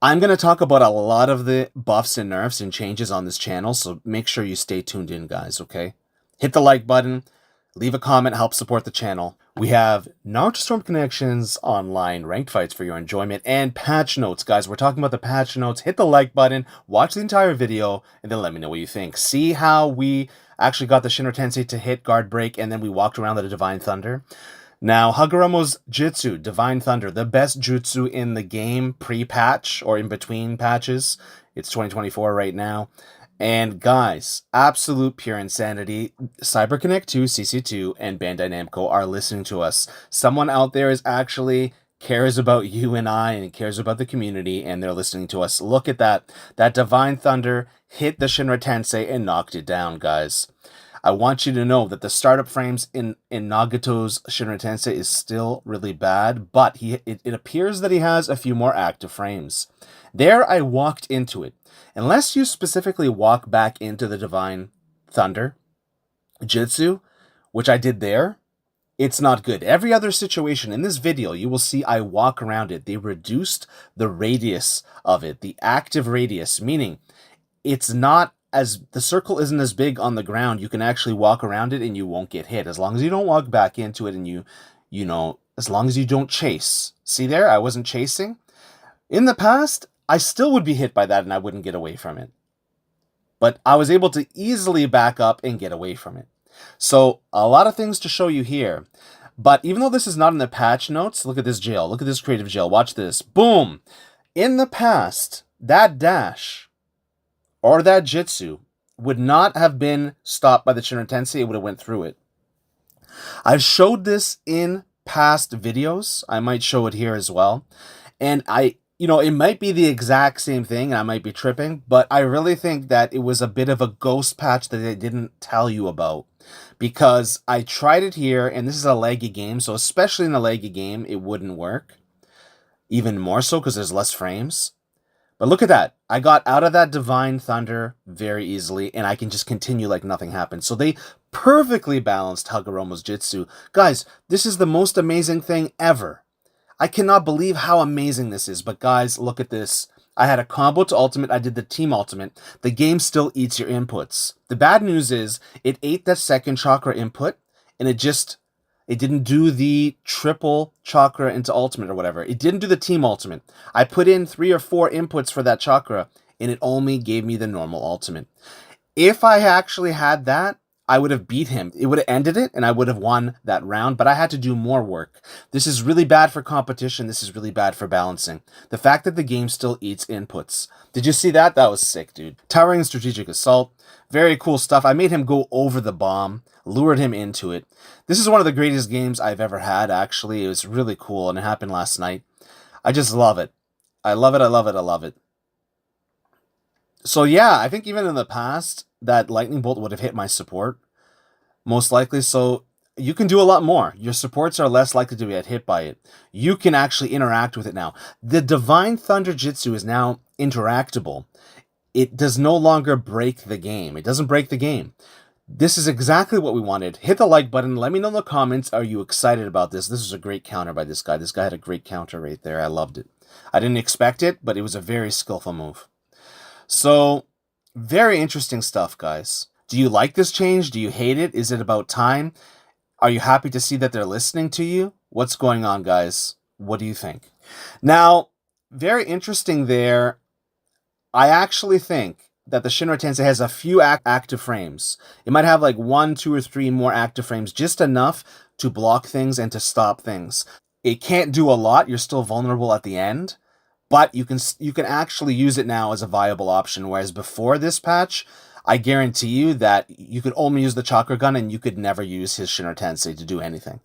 I'm going to talk about a lot of the buffs and nerfs and changes on this channel, so make sure you stay tuned in, guys, okay? Hit the like button, leave a comment, help support the channel. We have Naruto Storm Connections online ranked fights for your enjoyment and patch notes, guys. We're talking about the patch notes. Hit the like button, watch the entire video, and then let me know what you think. See how we actually got the Shinra Tensei to hit guard break, and then we walked around the Divine Thunder. Now, Hagoromo's Jutsu, Divine Thunder, the best jutsu in the game pre-patch or in between patches. It's 2024 right now. And guys, absolute pure insanity. CyberConnect 2, CC2, and Bandai Namco are listening to us. Someone out there is actually cares about you and I and cares about the community, and they're listening to us. Look at that. That Divine Thunder hit the Shinra Tensei and knocked it down, guys. I want you to know that the startup frames in Nagato's Shinra Tensei is still really bad, but it appears that he has a few more active frames. There I walked into it. Unless you specifically walk back into the Divine Thunder Jutsu, which I did there, it's not good. Every other situation in this video, you will see I walk around it. They reduced the radius of it, the active radius, meaning it's not as the circle isn't as big on the ground. You can actually walk around it and you won't get hit as long as you don't walk back into it and you know, as long as you don't chase. See there, I wasn't chasing. In the past, I still would be hit by that and I wouldn't get away from it. But I was able to easily back up and get away from it. So a lot of things to show you here. But even though this is not in the patch notes, look at this jail. Look at this creative jail. Watch this. Boom. In the past, that dash or that Jitsu would not have been stopped by the Shinra Tensei. It would have went through it. I've showed this in past videos. I might show it here as well. And it might be the exact same thing and I might be tripping, but I really think that it was a bit of a ghost patch that they didn't tell you about. Because I tried it here, and this is a laggy game, so especially in a laggy game, it wouldn't work. Even more so because there's less frames. But look at that. I got out of that Divine Thunder very easily, and I can just continue like nothing happened. So they perfectly balanced Hagoromo's Jutsu. Guys, this is the most amazing thing ever. I cannot believe how amazing this is. But guys, look at this. I had a combo to ultimate. I did the team ultimate. The game still eats your inputs. The bad news is it ate that second chakra input, and it didn't do the triple chakra into ultimate or whatever. It didn't do the team ultimate. I put in 3 or 4 inputs for that chakra, and it only gave me the normal ultimate. If I actually had that, I would have beat him. It would have ended it, and I would have won that round, but I had to do more work. This is really bad for competition. This is really bad for balancing. The fact that the game still eats inputs. Did you see that? That was sick, dude. Towering Strategic Assault. Very cool stuff. I made him go over the bomb, lured him into it. This is one of the greatest games I've ever had, actually. It was really cool, and it happened last night. I just love it. I love it, I love it, I love it. So yeah, I think even in the past, that lightning bolt would have hit my support, most likely. So you can do a lot more. Your supports are less likely to get hit by it. You can actually interact with it now. The Divine Thunder Jutsu is now interactable. It does no longer break the game. It doesn't break the game. This is exactly what we wanted. Hit the like button. Let me know in the comments. Are you excited about this? This was a great counter by this guy. This guy had a great counter right there. I loved it. I didn't expect it, but it was a very skillful move. So, very interesting stuff, guys. Do you like this change? Do you hate it? Is it about time? Are you happy to see that they're listening to you? What's going on, guys? What do you think? Now, very interesting there. I actually think that the Shinra Tensei has a few active frames. It might have like 1, 2, or 3 more active frames, just enough to block things and to stop things. It can't do a lot. You're still vulnerable at the end. But you can actually use it now as a viable option, whereas before this patch, I guarantee you that you could only use the Chakra Gun and you could never use his Shinra Tensei to do anything.